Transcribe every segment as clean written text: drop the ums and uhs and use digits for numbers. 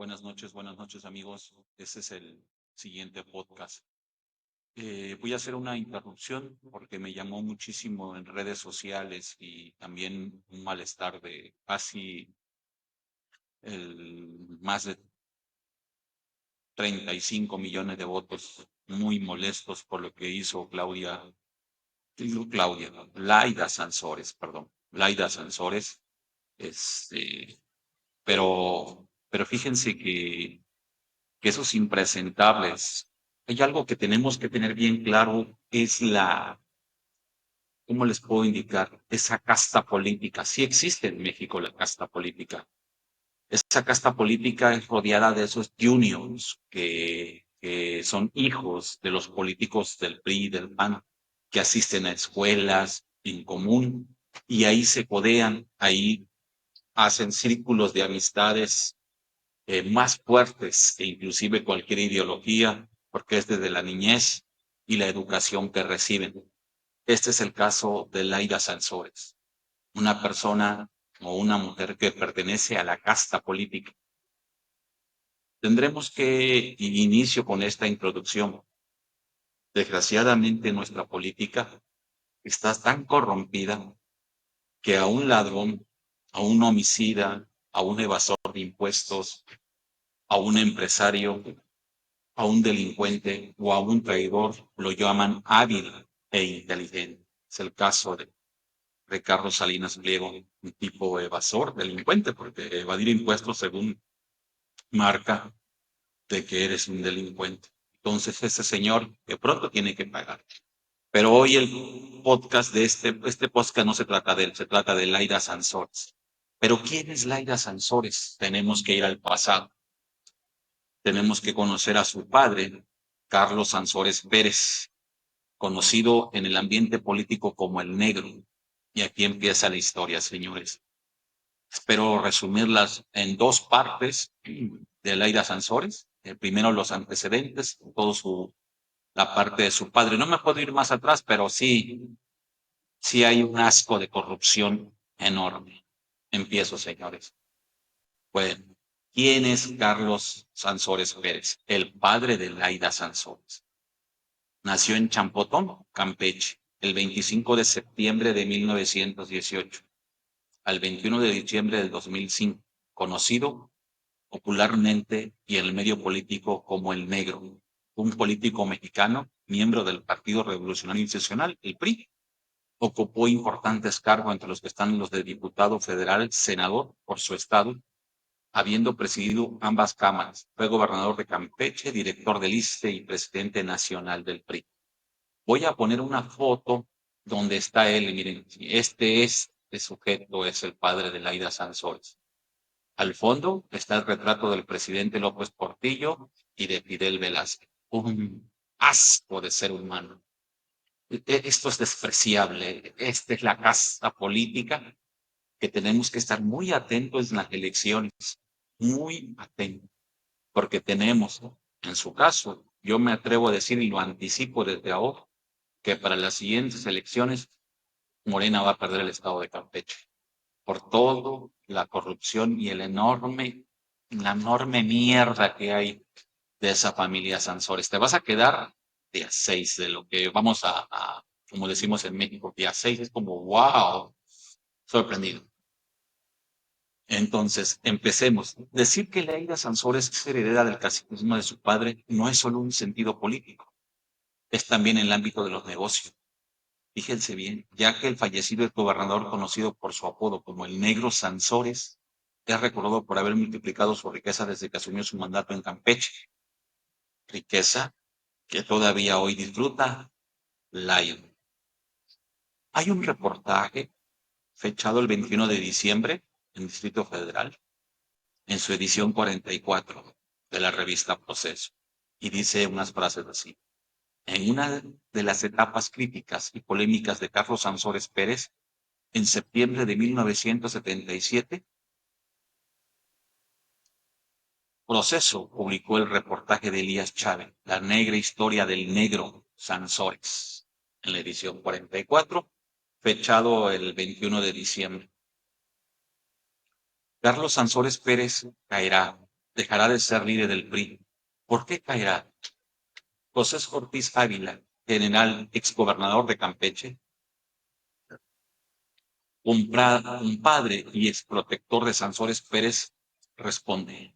Buenas noches amigos. Este es el siguiente podcast. Voy a hacer una interrupción porque me llamó muchísimo en redes sociales y también un malestar de casi más de 35 millones de votos muy molestos por lo que hizo Laida Sansores, perdón, Laida Sansores. Este, pero fíjense que esos impresentables, hay algo que tenemos que tener bien claro, es ¿cómo les puedo indicar? Esa casta política. Sí existe en México la casta política. Esa casta política es rodeada de esos juniors que son hijos de los políticos del PRI y del PAN, que asisten a escuelas en común y ahí se codean, ahí hacen círculos de amistades más fuertes que inclusive cualquier ideología, porque es desde la niñez y la educación que reciben. Este es el caso de Laida Sansores, una persona o una mujer que pertenece a la casta política. Tendremos que inicio con esta introducción. Desgraciadamente nuestra política está tan corrompida que a un ladrón, a un homicida, a un evasor de impuestos, a un empresario, a un delincuente o a un traidor lo llaman hábil e inteligente. Es el caso de Ricardo Salinas Pliego, un tipo evasor, delincuente, porque evadir impuestos según marca de que eres un delincuente. Entonces ese señor de pronto tiene que pagar. Pero hoy el podcast de este podcast no se trata de él, se trata de Laida Sansores. Pero ¿quién es Laida Sansores? Tenemos que ir al pasado. Tenemos que conocer a su padre, Carlos Sansores Pérez, conocido en el ambiente político como el Negro. Y aquí empieza la historia, señores. Espero resumirlas en dos partes de Laida Sansores. Primero los antecedentes, la parte de su padre. No me puedo ir más atrás, pero sí hay un asco de corrupción enorme. Empiezo, señores. Bueno, ¿quién es Carlos Sansores Pérez? El padre de Laida Sansores. Nació en Champotón, Campeche, el 25 de septiembre de 1918 al 21 de diciembre del 2005, conocido popularmente y en el medio político como el Negro, un político mexicano, miembro del Partido Revolucionario Institucional, el PRI. Ocupó importantes cargos entre los que están los de diputado federal, senador por su estado, habiendo presidido ambas cámaras. Fue gobernador de Campeche, director del ISSSTE y presidente nacional del PRI. Voy a poner una foto donde está él, y miren, este sujeto es el padre de Laida Sansores. Al fondo está el retrato del presidente López Portillo y de Fidel Velázquez. Un asco de ser humano. Esto es despreciable. Esta es la casta política que tenemos que estar muy atentos en las elecciones, muy atentos, porque tenemos, en su caso, yo me atrevo a decir y lo anticipo desde ahora, que para las siguientes elecciones Morena va a perder el estado de Campeche por todo la corrupción y la enorme mierda que hay de esa familia Sansores. Te vas a quedar día 6 de lo que vamos como decimos en México, día 6 es como, wow, sorprendido. Entonces, empecemos. Decir que Leida Sansores es heredera del caciquismo de su padre no es solo un sentido político, es también en el ámbito de los negocios. Fíjense bien, ya que el fallecido gobernador, conocido por su apodo como el Negro Sansores, es recordado por haber multiplicado su riqueza desde que asumió su mandato en Campeche, riqueza que todavía hoy disfruta Lion. Hay un reportaje fechado el 21 de diciembre en Distrito Federal, en su edición 44 de la revista Proceso, y dice unas frases así. En una de las etapas críticas y polémicas de Carlos Sansores Pérez, en septiembre de 1977, Proceso publicó el reportaje de Elías Chávez, La negra historia del negro Sansores, en la edición 44, fechado el 21 de diciembre. Carlos Sansores Pérez caerá dejará de ser líder del PRI. ¿Por qué caerá? José Ortiz Ávila, general exgobernador de Campeche, un padre y exprotector de Sansores Pérez, responde.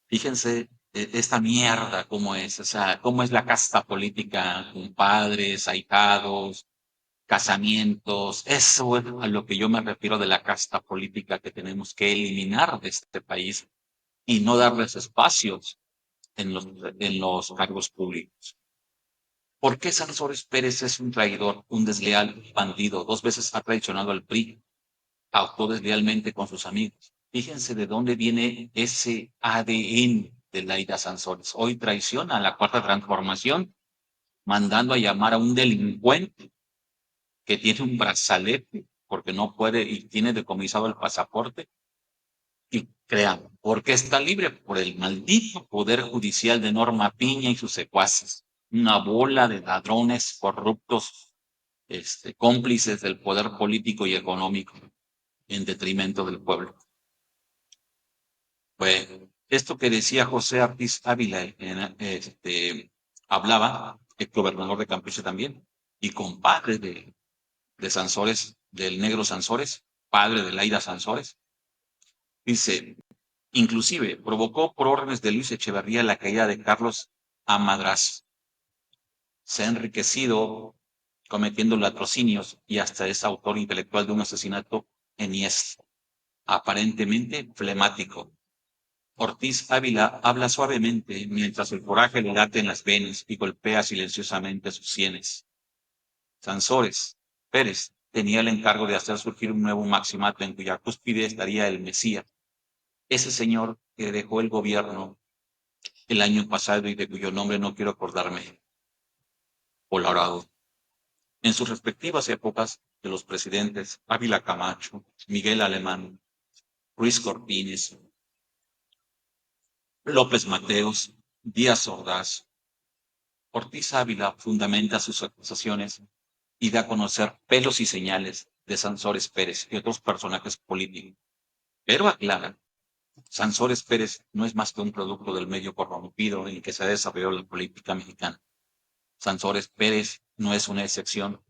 Fíjense esta mierda cómo es, o sea, cómo es la casta política, con padres, ahijados, casamientos. Eso es a lo que yo me refiero de la casta política que tenemos que eliminar de este país y no darles espacios en los cargos públicos. ¿Por qué Sansores Pérez es un traidor, un desleal, un bandido? 2 veces ha traicionado al PRI, actuó deslealmente con sus amigos. Fíjense de dónde viene ese ADN de Laida Sansores. Hoy traiciona a la Cuarta Transformación, mandando a llamar a un delincuente que tiene un brazalete porque no puede y tiene decomisado el pasaporte. Y crean, porque está libre por el maldito poder judicial de Norma Piña y sus secuaces. Una bola de ladrones corruptos, cómplices del poder político y económico en detrimento del pueblo. Pues esto que decía José Ortiz Ávila, hablaba el gobernador de Campeche también, y compadre de Sansores, del negro Sansores, padre de Laida Sansores, dice, inclusive provocó por órdenes de Luis Echeverría la caída de Carlos Amadraz. Se ha enriquecido cometiendo latrocinios y hasta es autor intelectual de un asesinato enhiesto, aparentemente flemático. Ortiz Ávila habla suavemente mientras el coraje le late en las venas y golpea silenciosamente sus sienes. Sansores Pérez tenía el encargo de hacer surgir un nuevo maximato en cuya cúspide estaría el Mesías, ese señor que dejó el gobierno el año pasado y de cuyo nombre no quiero acordarme, Colorado. En sus respectivas épocas de los presidentes Ávila Camacho, Miguel Alemán, Ruiz Cortines, López Mateos, Díaz Ordaz, Ortiz Ávila fundamenta sus acusaciones y da a conocer pelos y señales de Sansores Pérez y otros personajes políticos. Pero aclara, Sansores Pérez no es más que un producto del medio corrompido en el que se ha desarrollado la política mexicana. Sansores Pérez no es una excepción.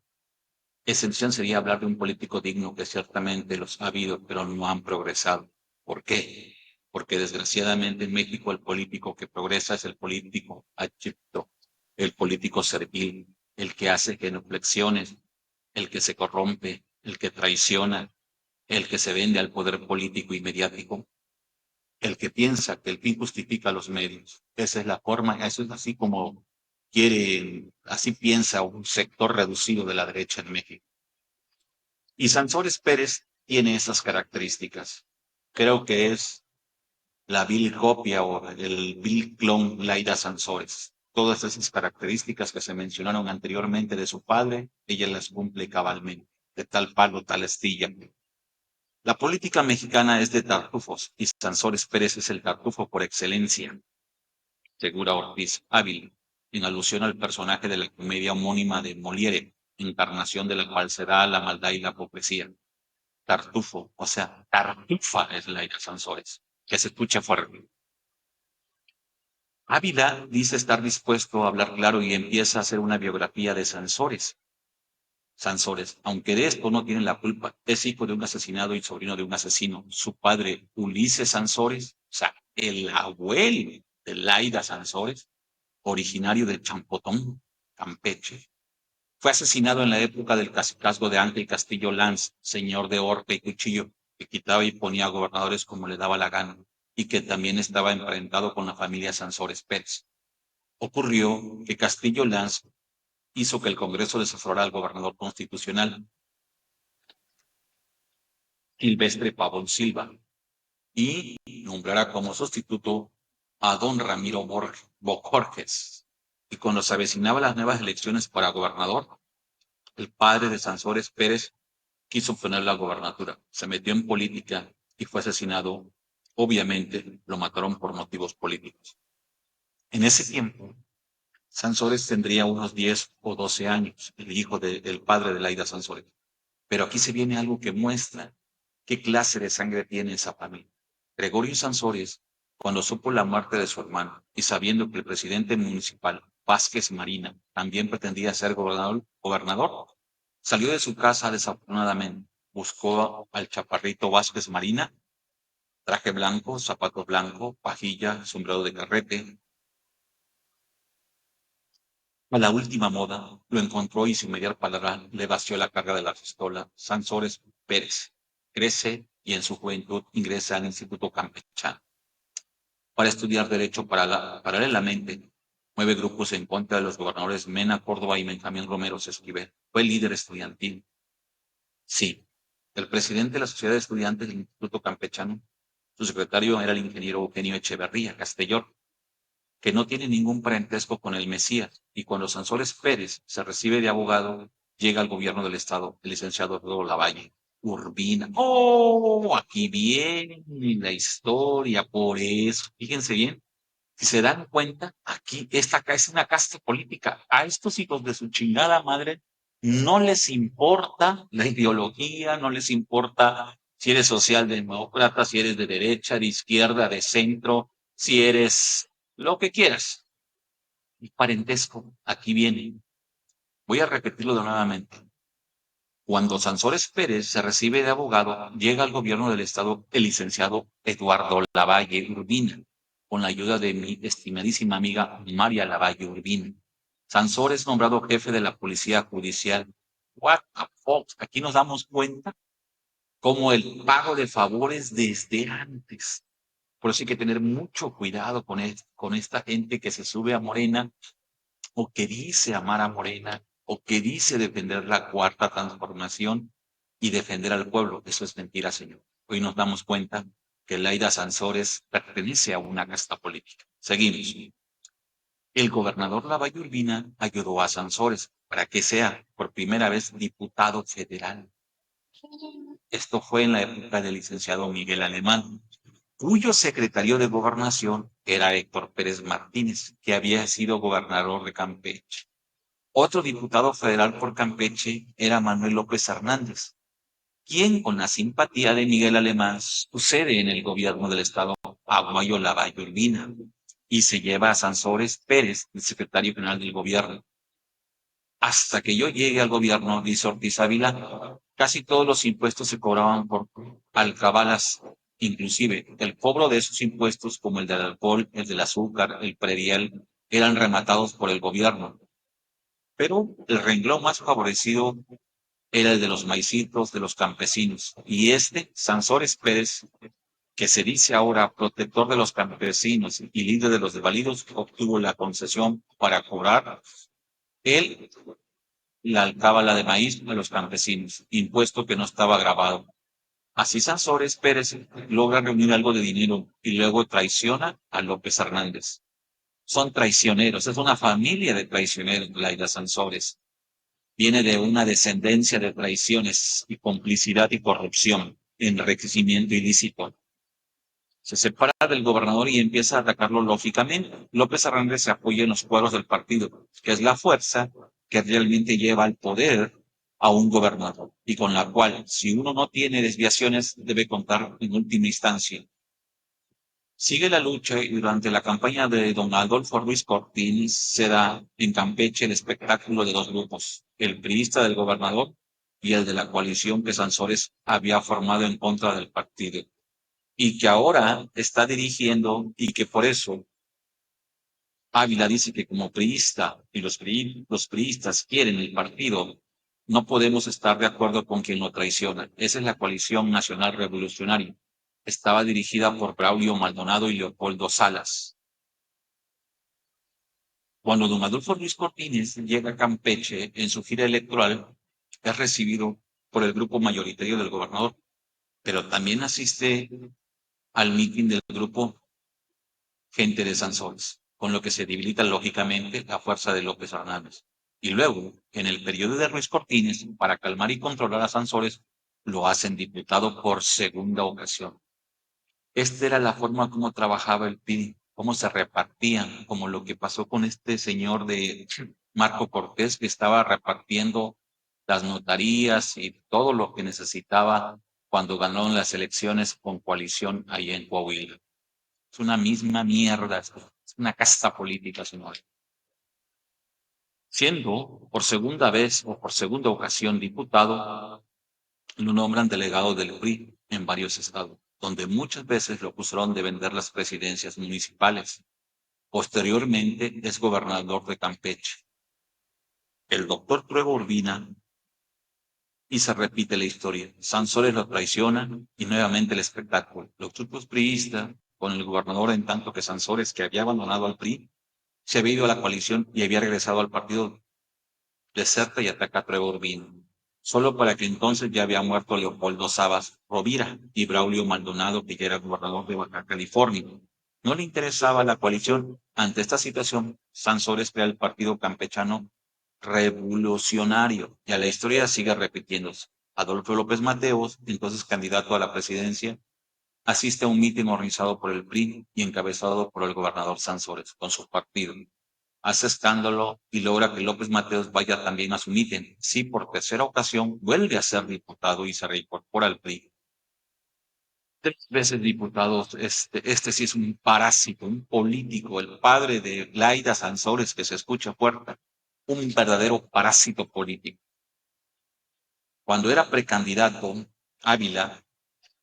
Excepción sería hablar de un político digno que ciertamente los ha habido, pero no han progresado. ¿Por qué? Porque desgraciadamente en México el político que progresa es el político abyecto, el político servil, el que hace genuflexiones, el que se corrompe, el que traiciona, el que se vende al poder político y mediático, el que piensa que el fin justifica los medios. Esa es la forma, eso es así como así piensa un sector reducido de la derecha en México. Y Sansores Pérez tiene esas características. Creo que es la vil copia o el vil clon Laida Sansores. Todas esas características que se mencionaron anteriormente de su padre, ella las cumple cabalmente, de tal palo, tal astilla. La política mexicana es de tartufos y Sansores Pérez es el tartufo por excelencia, segura Ortiz Ávila, en alusión al personaje de la comedia homónima de Molière, encarnación de la falsedad, la maldad y la hipocresía. Tartufo, o sea, tartufa es Laida Sansores, que se escucha fuerte. Ávila dice estar dispuesto a hablar claro y empieza a hacer una biografía de Sansores. Sansores, aunque de esto no tiene la culpa, es hijo de un asesinado y sobrino de un asesino. Su padre, Ulises Sansores, o sea, el abuelo de Laida Sansores, originario del Champotón, Campeche, fue asesinado en la época del cacicazgo de Ángel Castillo Lanz, señor de Horta y Cuchillo, que quitaba y ponía a gobernadores como le daba la gana, y que también estaba emparentado con la familia Sansores Pérez. Ocurrió que Castillo Lanz hizo que el Congreso desaforara al gobernador constitucional, Silvestre Pavón Silva, y nombrara como sustituto a don Ramiro Bojorges. Y cuando se avecinaban las nuevas elecciones para gobernador, el padre de Sansores Pérez quiso obtener la gobernatura, se metió en política y fue asesinado. Obviamente lo mataron por motivos políticos. En ese tiempo, Sansores tendría unos 10 o 12 años, el hijo del padre de Laida Sansores. Pero aquí se viene algo que muestra qué clase de sangre tiene esa familia. Gregorio Sansores Cuando supo la muerte de su hermano y sabiendo que el presidente municipal, Vázquez Marina, también pretendía ser gobernador, salió de su casa desafortunadamente. Buscó al chaparrito Vázquez Marina, traje blanco, zapato blanco, pajilla, sombrero de carrete. A la última moda, lo encontró y sin mediar palabra le vació la carga de la pistola. Sansores Pérez crece y en su juventud ingresa al Instituto Campechano para estudiar Derecho paralelamente. Mueve grupos en contra de los gobernadores Mena Córdoba y Benjamín Romero Esquivel. Fue líder estudiantil. Sí, el presidente de la Sociedad de Estudiantes del Instituto Campechano, su secretario era el ingeniero Eugenio Echeverría Castellón, que no tiene ningún parentesco con el Mesías, y cuando Sansores Pérez se recibe de abogado, llega al gobierno del Estado el licenciado Pedro Lavalle Urbina. ¡Oh! Aquí viene la historia, por eso, fíjense bien, si se dan cuenta, aquí esta es una casta política. A estos hijos de su chingada madre no les importa la ideología, no les importa si eres socialdemócrata, si eres de derecha, de izquierda, de centro, si eres lo que quieras. Y parentesco, aquí viene. Voy a repetirlo de nuevamente. Cuando Sansores Pérez se recibe de abogado, llega al gobierno del estado el licenciado Eduardo Lavalle Urbina, con la ayuda de mi estimadísima amiga María Lavalle Urbina. Sansores nombrado jefe de la policía judicial. What the fuck? Aquí nos damos cuenta como el pago de favores desde antes. Por eso hay que tener mucho cuidado con esta gente que se sube a Morena o que dice amar a Morena o que dice defender la cuarta transformación y defender al pueblo. Eso es mentira, señor. Hoy nos damos cuenta que Laida Sansores pertenece a una casta política. Seguimos. El gobernador Lavalle Urbina ayudó a Sansores para que sea por primera vez diputado federal. Esto fue en la época del licenciado Miguel Alemán, cuyo secretario de gobernación era Héctor Pérez Martínez, que había sido gobernador de Campeche. Otro diputado federal por Campeche era Manuel López Hernández, quien con la simpatía de Miguel Alemán sucede en el gobierno del estado Aguayo Lavalle Urbina y se lleva a Sansores Pérez, el secretario general del gobierno. Hasta que yo llegue al gobierno, dice Ortiz Ávila, casi todos los impuestos se cobraban por alcabalas, inclusive el cobro de esos impuestos, como el del alcohol, el del azúcar, el predial, eran rematados por el gobierno. Pero el renglón más favorecido era el de los maicitos, de los campesinos. Y Sansores Pérez, que se dice ahora protector de los campesinos y líder de los desvalidos, obtuvo la concesión para cobrar él la alcábala de maíz a los campesinos, impuesto que no estaba grabado. Así Sansores Pérez logra reunir algo de dinero y luego traiciona a López Hernández. Son traicioneros, es una familia de traicioneros, Laida Sansores. Viene de una descendencia de traiciones y complicidad y corrupción, enriquecimiento ilícito. Se separa del gobernador y empieza a atacarlo lógicamente. López Hernández se apoya en los cuadros del partido, que es la fuerza que realmente lleva al poder a un gobernador y con la cual, si uno no tiene desviaciones, debe contar en última instancia. Sigue la lucha y durante la campaña de don Adolfo Ruiz Cortines se da en Campeche el espectáculo de dos grupos, el priista del gobernador y el de la coalición que Sansores había formado en contra del partido y que ahora está dirigiendo y que por eso Ávila dice que como priista y los priistas quieren el partido, no podemos estar de acuerdo con quien lo traiciona. Esa es la coalición nacional revolucionaria. Estaba dirigida por Braulio Maldonado y Leopoldo Salas. Cuando don Adolfo Ruiz Cortines llega a Campeche en su gira electoral, es recibido por el grupo mayoritario del gobernador, pero también asiste al mitin del grupo Gente de Sansones, con lo que se debilita lógicamente la fuerza de López Hernández. Y luego, en el periodo de Ruiz Cortines, para calmar y controlar a Sansores, lo hacen diputado por segunda ocasión. Esta era la forma como trabajaba el PRI, cómo se repartían, como lo que pasó con este señor de Marco Cortés, que estaba repartiendo las notarías y todo lo que necesitaba cuando ganó las elecciones con coalición ahí en Coahuila. Es una misma mierda, es una casta política, señor. Siendo por segunda vez o por segunda ocasión diputado, lo nombran delegado del PRI en varios estados, donde muchas veces lo acusaron de vender las presidencias municipales. Posteriormente es gobernador de Campeche. El doctor Trueba Urbina y se repite la historia. Sansores lo traiciona y nuevamente el espectáculo. Los grupos priistas, con el gobernador en tanto que Sansores, que había abandonado al PRI, se había ido a la coalición y había regresado al partido, deserta y ataca a Trueba Urbina. Solo para que entonces ya había muerto Leopoldo Sabas Rovira y Braulio Maldonado, que ya era gobernador de Baja California. No le interesaba la coalición. Ante esta situación, Sansores crea el partido campechano revolucionario. Y a la historia sigue repitiéndose. Adolfo López Mateos, entonces candidato a la presidencia, asiste a un mitin organizado por el PRI y encabezado por el gobernador Sansores con su partido. Hace escándalo y logra que López Mateos vaya también a su mitin. Sí, por tercera ocasión vuelve a ser diputado y se reincorpora al PRI. 3 veces diputado, este sí es un parásito, un político, el padre de Laida Sansores, que se escucha fuerte, un verdadero parásito político. Cuando era precandidato Ávila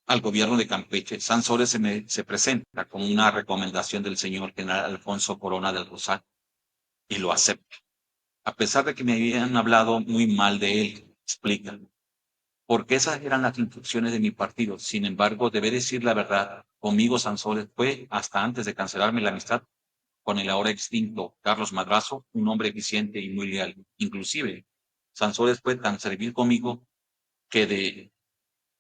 al gobierno de Campeche, Sansores se presenta con una recomendación del señor general Alfonso Corona del Rosal y lo acepta. A pesar de que me habían hablado muy mal de él, explica, porque esas eran las instrucciones de mi partido. Sin embargo, debe decir la verdad, conmigo Sansores fue, hasta antes de cancelarme la amistad, con el ahora extinto Carlos Madrazo, un hombre eficiente y muy leal. Inclusive, Sansores fue tan servil conmigo que de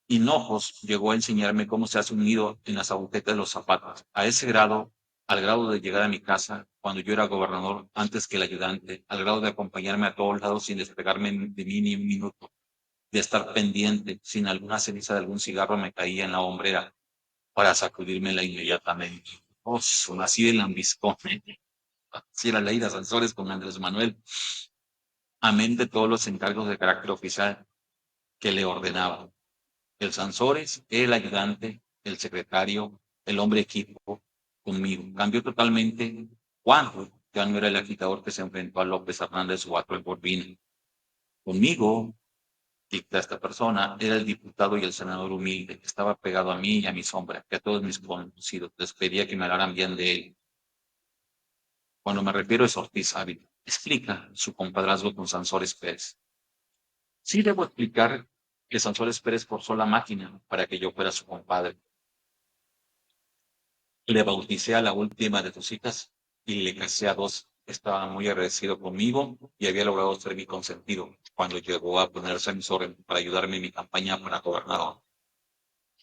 hinojos llegó a enseñarme cómo se hace un nido en las agujetas de los zapatos. A ese grado, al grado de llegar a mi casa cuando yo era gobernador antes que el ayudante, al grado de acompañarme a todos lados sin despegarme de mí ni un minuto, de estar pendiente, sin alguna ceniza de algún cigarro me caía en la hombrera para sacudírmela inmediatamente. Oh, así de lambiscón. Si era Leida Sansores con Andrés Manuel, amén de todos los encargos de carácter oficial que le ordenaba. El Sansores, el ayudante, el secretario, el hombre equipo conmigo. Cambió totalmente cuando ya no era el agitador que se enfrentó a López Hernández o a Troy Borbina. Conmigo, dicta esta persona, era el diputado y el senador humilde, que estaba pegado a mí y a mi sombra, que a todos mis conocidos les pedía que me hablaran bien de él. Cuando me refiero es Ortiz Ávila. Explica su compadrazgo con Sansores Pérez. Sí debo explicar que Sansores Pérez forzó la máquina para que yo fuera su compadre. Le bauticé a la última de tus hijas y le casé a dos. Estaba muy agradecido conmigo y había logrado ser mi consentido cuando llegó a ponerse a mis órdenes para ayudarme en mi campaña para gobernador.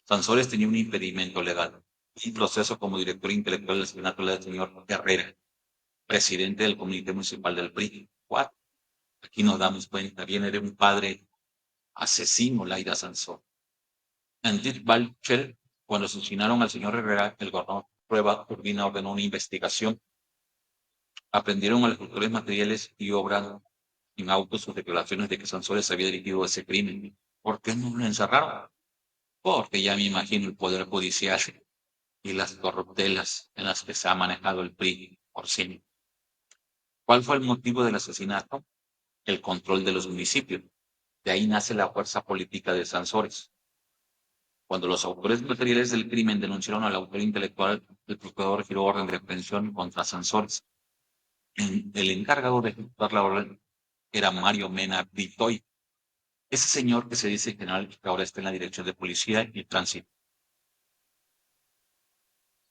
Sansores tenía un impedimento legal, un proceso como director intelectual del Senato del señor Herrera, presidente del Comité Municipal del PRI. ¿What? Aquí nos damos cuenta, viene de un padre asesino, Laida Sansón. En Dirk cuando asesinaron al señor Herrera, el gobernador Prueba Urbina ordenó una investigación. Aprendieron a los autores materiales y obras en autos sus declaraciones de que Sansores había dirigido ese crimen. ¿Por qué no lo encerraron? Porque ya me imagino el Poder Judicial y las corruptelas en las que se ha manejado el PRI por sí. ¿Cuál fue el motivo del asesinato? El control de los municipios. De ahí nace la fuerza política de Sansores. Cuando los autores materiales del crimen denunciaron al autor intelectual, el procurador giró orden de aprehensión contra Sansores. El encargado de ejecutar la orden era Mario Mena Vitoy, ese señor que se dice general que ahora está en la dirección de policía y tránsito.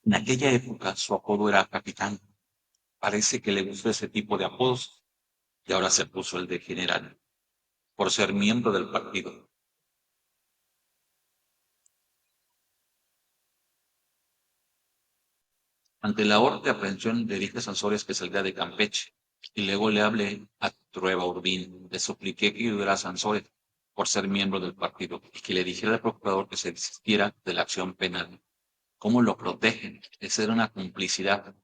En aquella época su apodo era capitán. Parece que le gustó ese tipo de apodos y ahora se puso el de general, por ser miembro del partido. Ante la orden de aprehensión le dije a Sansores que saldría de Campeche y luego le hablé a Trueba Urbín. Le supliqué que ayudara a Sansores por ser miembro del partido y que le dijera al procurador que se desistiera de la acción penal. ¿Cómo lo protegen? Esa era una complicidad.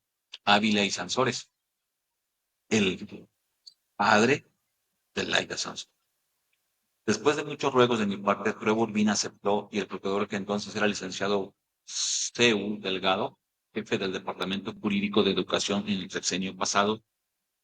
Ávila y Sansores, el padre de Laida Sansores. Después de muchos ruegos de mi parte, Trueba Urbina aceptó y el procurador que entonces era el licenciado Seu Delgado jefe del Departamento Jurídico de Educación en el sexenio pasado,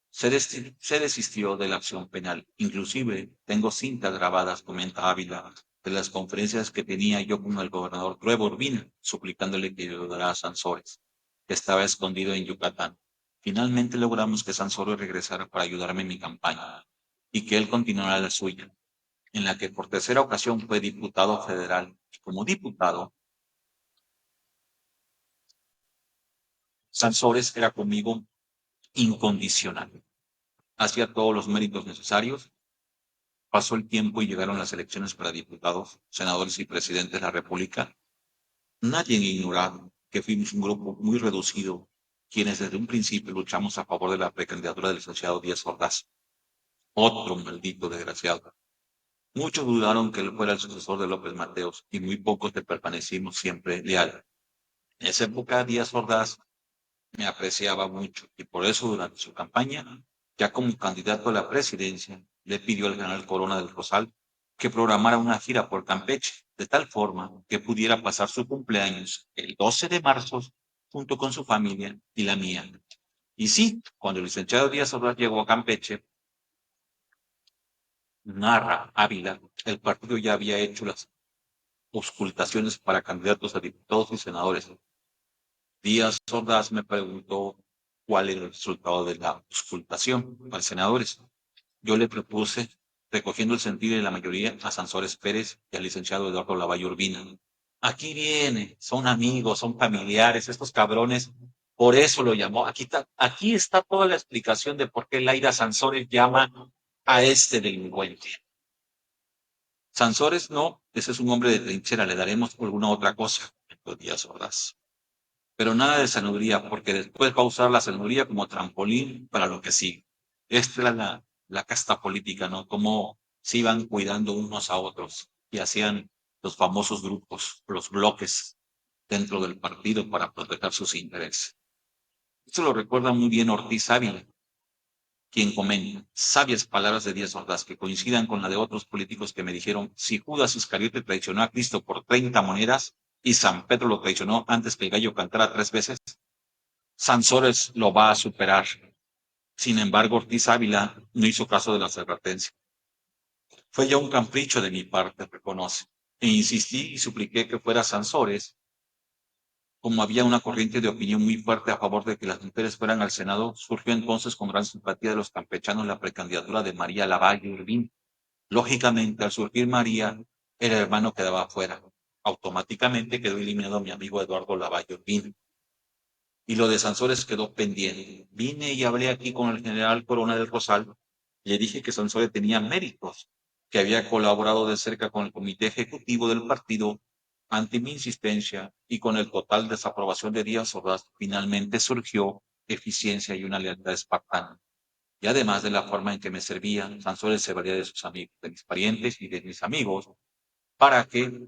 se desistió de la acción penal. Inclusive tengo cintas grabadas, comenta Ávila, de las conferencias que tenía yo con el gobernador Trevor Urbina, suplicándole que ayudara a Sansores, que estaba escondido en Yucatán. Finalmente logramos que Sansores regresara para ayudarme en mi campaña y que él continuara la suya, en la que por tercera ocasión fue diputado federal. Y como diputado, Sansores era conmigo incondicional. Hacía todos los méritos necesarios. Pasó el tiempo y llegaron las elecciones para diputados, senadores y presidentes de la República. Nadie ignoraba que fuimos un grupo muy reducido, quienes desde un principio luchamos a favor de la precandidatura del licenciado Díaz Ordaz, otro maldito desgraciado. Muchos dudaron que él fuera el sucesor de López Mateos y muy pocos le permanecimos siempre leal. En esa época Díaz Ordaz me apreciaba mucho y por eso durante su campaña, ya como candidato a la presidencia, le pidió al general Corona del Rosal que programara una gira por Campeche, de tal forma que pudiera pasar su cumpleaños el 12 de marzo junto con su familia y la mía. Y sí, cuando el licenciado Díaz Ordaz llegó a Campeche, narra Ávila, el partido ya había hecho las auscultaciones para candidatos a diputados y senadores. Díaz Ordaz me preguntó cuál era el resultado de la auscultación para senadores. Yo le propuse, recogiendo el sentido de la mayoría, a Sansores Pérez y al licenciado Eduardo Lavalle Urbina. Aquí viene, son amigos, son familiares, estos cabrones, por eso lo llamó. Aquí está toda la explicación de por qué Laida Sansores llama a este delincuente. Sansores no, ese es un hombre de trinchera, le daremos alguna otra cosa en los días Ordaz. Pero nada de sabiduría, porque después va a usar la sabiduría como trampolín para lo que sigue. Esta era la casta política, ¿no? Cómo se iban cuidando unos a otros y hacían los famosos grupos, los bloques dentro del partido para proteger sus intereses. Esto lo recuerda muy bien Ortiz Ávila, quien comenta sabias palabras de Díaz Ordaz que coincidan con la de otros políticos que me dijeron, si Judas Iscariote traicionó a Cristo por 30 monedas y San Pedro lo traicionó antes que el gallo cantara 3 veces, Sansores lo va a superar. Sin embargo, Ortiz Ávila no hizo caso de las advertencias. Fue ya un capricho de mi parte, reconoce. E insistí y supliqué que fuera Sansores. Como había una corriente de opinión muy fuerte a favor de que las mujeres fueran al Senado, surgió entonces con gran simpatía de los campechanos la precandidatura de María Lavalle Urbín. Lógicamente, al surgir María, el hermano quedaba fuera. Automáticamente quedó eliminado mi amigo Eduardo Lavalle Urbín. Y lo de Sansores quedó pendiente. Vine y hablé aquí con el general Corona del Rosal. Le dije que Sansores tenía méritos, que había colaborado de cerca con el comité ejecutivo del partido ante mi insistencia y con el total desaprobación de Díaz Ordaz, finalmente surgió eficiencia y una lealtad espartana. Y además de la forma en que me servían, Sansores se valía de sus amigos, de mis parientes y de mis amigos, para que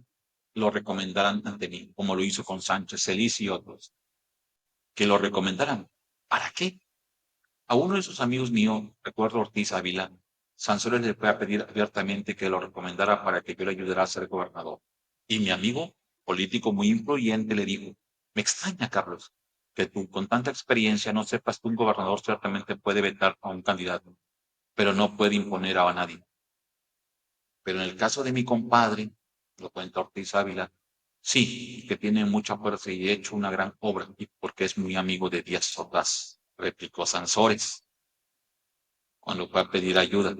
lo recomendaran ante mí, como lo hizo con Sánchez Celis y otros que lo recomendaran. ¿Para qué? A uno de sus amigos míos, recuerdo Ortiz Ávila, Sansores le fue a pedir abiertamente que lo recomendara para que yo le ayudara a ser gobernador. Y mi amigo, político muy influyente, le dijo, me extraña, Carlos, que tú con tanta experiencia no sepas que un gobernador ciertamente puede vetar a un candidato, pero no puede imponer a nadie. Pero en el caso de mi compadre, lo cuenta Ortiz Ávila, sí, que tiene mucha fuerza y ha hecho una gran obra, y porque es muy amigo de Díaz Ordaz, replicó Sansores, cuando fue a pedir ayuda.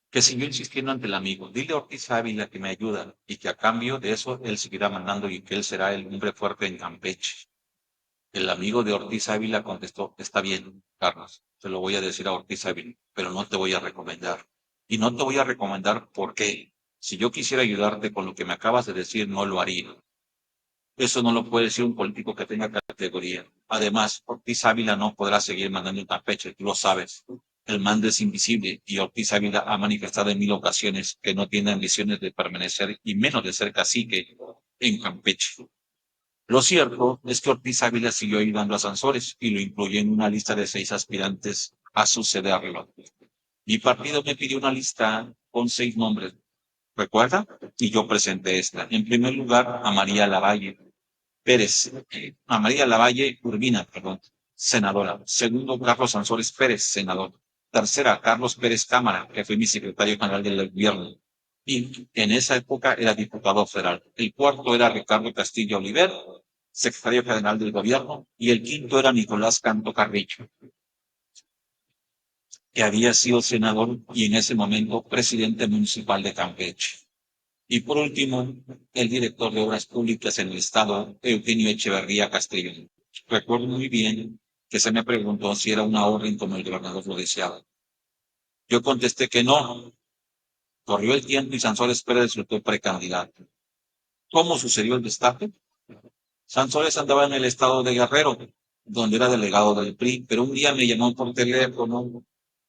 Que siguió insistiendo ante el amigo, dile a Ortiz Ávila que me ayuda, y que a cambio de eso él seguirá mandando y que él será el hombre fuerte en Campeche. El amigo de Ortiz Ávila contestó, está bien, Carlos, te lo voy a decir a Ortiz Ávila, pero no te voy a recomendar. Y no te voy a recomendar porque si yo quisiera ayudarte con lo que me acabas de decir, no lo haría. Eso no lo puede decir un político que tenga categoría. Además, Ortiz Ávila no podrá seguir mandando en Campeche, tú lo sabes. El mando es invisible y Ortiz Ávila ha manifestado en 1000 ocasiones que no tiene ambiciones de permanecer y menos de ser cacique en Campeche. Lo cierto es que Ortiz Ávila siguió ayudando a Sansores y lo incluyó en una lista de 6 aspirantes a sucederlo. Mi partido me pidió una lista con 6 nombres, ¿recuerda? Y yo presenté esta. En primer lugar, a María Lavalle, Pérez. María Lavalle Urbina, perdón, senadora. Segundo, Carlos Sansores Pérez, senador. Tercera, Carlos Pérez Cámara, que fue mi secretario general del gobierno. Y en esa época era diputado federal. El cuarto era Ricardo Castillo Oliver, secretario general del gobierno. Y el quinto era Nicolás Canto Carrillo, que había sido senador y en ese momento presidente municipal de Campeche. Y por último, el director de Obras Públicas en el Estado, Eugenio Echeverría Castellón. Recuerdo muy bien que se me preguntó si era una orden como el gobernador lo deseaba. Yo contesté que no. Corrió el tiempo y Sansores Pérez resultó precandidato. ¿Cómo sucedió el destape? Sansores andaba en el estado de Guerrero, donde era delegado del PRI, pero un día me llamó por teléfono,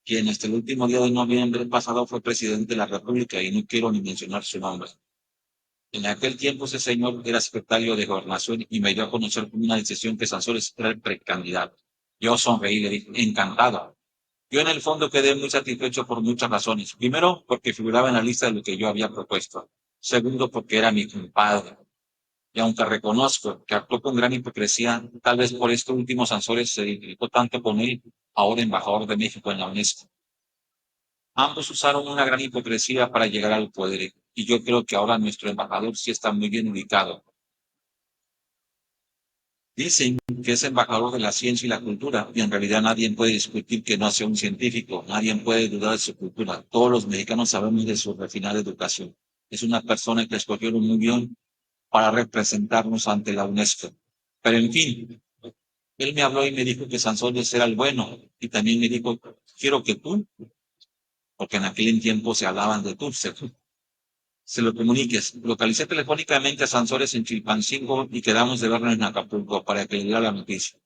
quien hasta el último día de noviembre pasado fue presidente de la República y no quiero ni mencionar su nombre. En aquel tiempo ese señor era secretario de Gobernación y me dio a conocer con una decisión que Sansores era el precandidato. Yo sonreí y le dije, encantado. Yo en el fondo quedé muy satisfecho por muchas razones. Primero, porque figuraba en la lista de lo que yo había propuesto. Segundo, porque era mi compadre. Y aunque reconozco que actuó con gran hipocresía, tal vez por esto último Sansores se identificó tanto con él, ahora embajador de México en la UNESCO. Ambos usaron una gran hipocresía para llegar al poder, y yo creo que ahora nuestro embajador sí está muy bien ubicado. Dicen que es embajador de la ciencia y la cultura, y en realidad nadie puede discutir que no sea un científico, nadie puede dudar de su cultura. Todos los mexicanos sabemos de su refinada educación. Es una persona que escogieron muy bien para representarnos ante la UNESCO. Pero en fin, él me habló y me dijo que Sansones era el bueno, y también me dijo, quiero que tú, porque en aquel tiempo se hablaban de tú, se lo comuniques. Localicé telefónicamente a Sansores en Chilpancingo y quedamos de vernos en Acapulco para que le diera la noticia.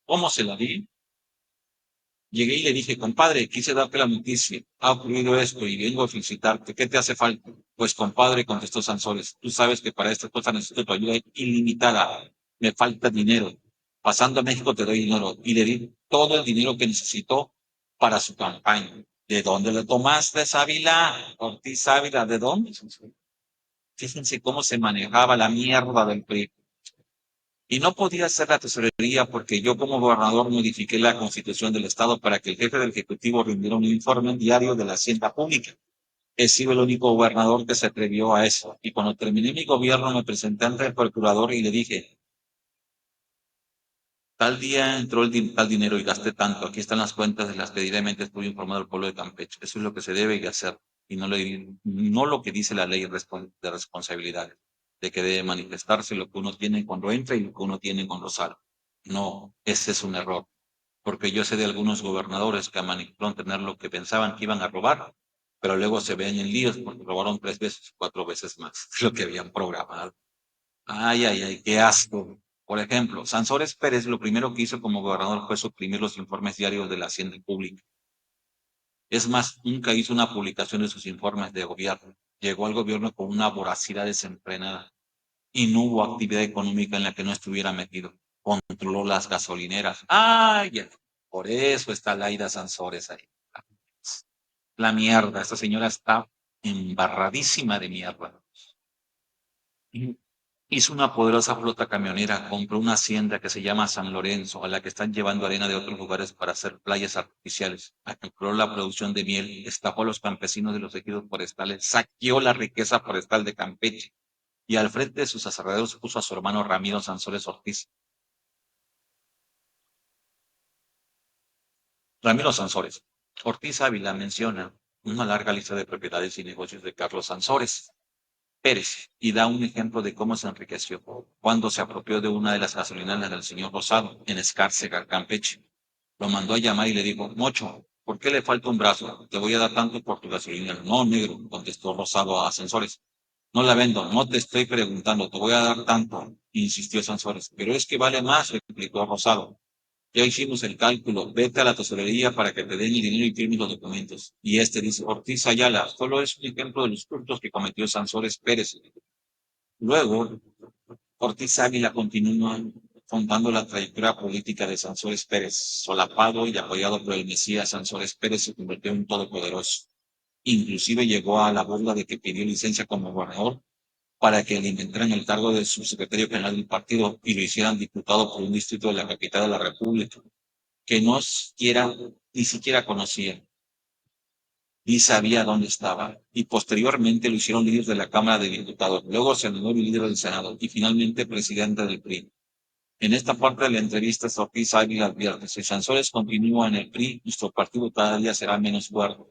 ¿Cómo se la di? Llegué y le dije, compadre, quise darte la noticia. Ha ocurrido esto y vengo a felicitarte. ¿Qué te hace falta? Pues, compadre, contestó Sansores, tú sabes que para estas cosas necesito tu ayuda ilimitada. Me falta dinero. Pasando a México te doy dinero. Y le di todo el dinero que necesitó para su campaña. ¿De dónde le tomaste, Ávila? Ortiz Ávila, ¿de dónde? Fíjense cómo se manejaba la mierda del PRI. Y no podía ser la tesorería porque yo como gobernador modifiqué la constitución del estado para que el jefe del ejecutivo rindiera un informe diario de la hacienda pública. He sido el único gobernador que se atrevió a eso. Y cuando terminé mi gobierno me presenté ante el procurador y le dije, tal día entró tal dinero y gasté tanto. Aquí están las cuentas de las que debidamente estuve informado al pueblo de Campeche. Eso es lo que se debe de hacer y no lo que dice la ley de responsabilidad, de que debe manifestarse lo que uno tiene cuando entra y lo que uno tiene cuando sale. No, ese es un error, porque yo sé de algunos gobernadores que manipularon tener lo que pensaban que iban a robar, pero luego se ven en líos porque robaron 3 veces, 4 veces más de lo que habían programado. Ay, ay, ay, qué asco. Por ejemplo, Sansores Pérez lo primero que hizo como gobernador fue suprimir los informes diarios de la Hacienda Pública. Es más, nunca hizo una publicación de sus informes de gobierno. Llegó al gobierno con una voracidad desenfrenada y no hubo actividad económica en la que no estuviera metido. Controló las gasolineras. Ay, ay, por eso está Laida Sansores ahí. La mierda, esta señora está embarradísima de mierda. Hizo una poderosa flota camionera, compró una hacienda que se llama San Lorenzo, a la que están llevando arena de otros lugares para hacer playas artificiales. Acumuló la producción de miel, estafó a los campesinos de los ejidos forestales, saqueó la riqueza forestal de Campeche y al frente de sus aserraderos puso a su hermano Ramiro Sansores Ortiz. Ramiro Sansores. Ortiz Ávila menciona una larga lista de propiedades y negocios de Carlos Sansores Pérez y da un ejemplo de cómo se enriqueció cuando se apropió de una de las gasolineras del señor Rosado en Escárcega, Campeche. Lo mandó a llamar y le dijo, Mocho, ¿por qué le falta un brazo? Te voy a dar tanto por tu gasolina. No, negro, contestó Rosado a Ascensores. No la vendo, no te estoy preguntando, te voy a dar tanto, insistió Ascensores. Pero es que vale más, replicó Rosado. Ya hicimos el cálculo, vete a la tesorería para que te den el dinero y firmes los documentos. Y este dice, Ortiz Ayala, solo es un ejemplo de los hurtos que cometió Sansores Pérez. Luego, Ortiz Águila continúa contando la trayectoria política de Sansores Pérez, solapado y apoyado por el Mesías Sansores Pérez se convirtió en un todopoderoso. Inclusive llegó a la burla de que pidió licencia como gobernador para que le inventaran el cargo de subsecretario general del partido y lo hicieran diputado por un distrito de la capital de la República, que no siquiera, ni siquiera conocía ni sabía dónde estaba. Y posteriormente lo hicieron líder de la Cámara de Diputados, luego senador y líder del Senado, y finalmente presidente del PRI. En esta parte de la entrevista, Ortiz Ávila advierte: si Sanzores continúa en el PRI, nuestro partido cada día será menos fuerte,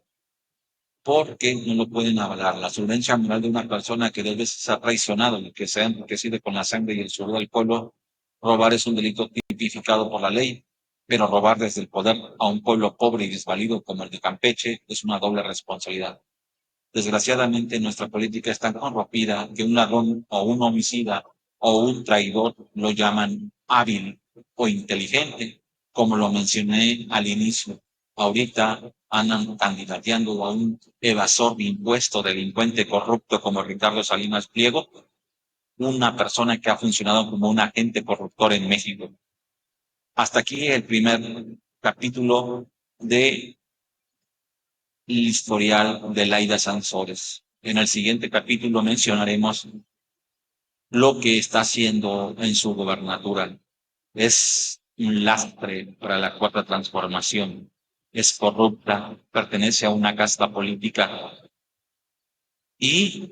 porque no lo pueden avalar. La solvencia moral de una persona que debe ser traicionado y que se ha enriquecido con la sangre y el sudor del pueblo. Robar es un delito tipificado por la ley, pero robar desde el poder a un pueblo pobre y desvalido como el de Campeche es una doble responsabilidad. Desgraciadamente, nuestra política es tan corrompida que un ladrón o un homicida o un traidor lo llaman hábil o inteligente, como lo mencioné al inicio. Ahorita andan candidateando a un evasor de impuestos, delincuente corrupto como Ricardo Salinas Pliego, una persona que ha funcionado como un agente corruptor en México. Hasta aquí el primer capítulo de el historial de Laida Sansores. En el siguiente capítulo mencionaremos lo que está haciendo en su gobernatura. Es un lastre para la cuarta transformación. Es corrupta, pertenece a una casta política y,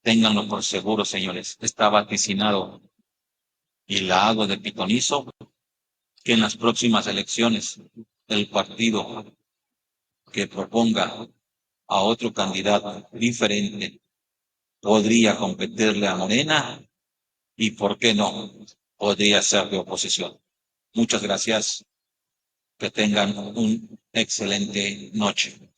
ténganlo por seguro, señores, está vaticinado y la hago de pitonizo que en las próximas elecciones el partido que proponga a otro candidato diferente podría competirle a Morena y, ¿por qué no?, podría ser de oposición. Muchas gracias. Que tengan una excelente noche.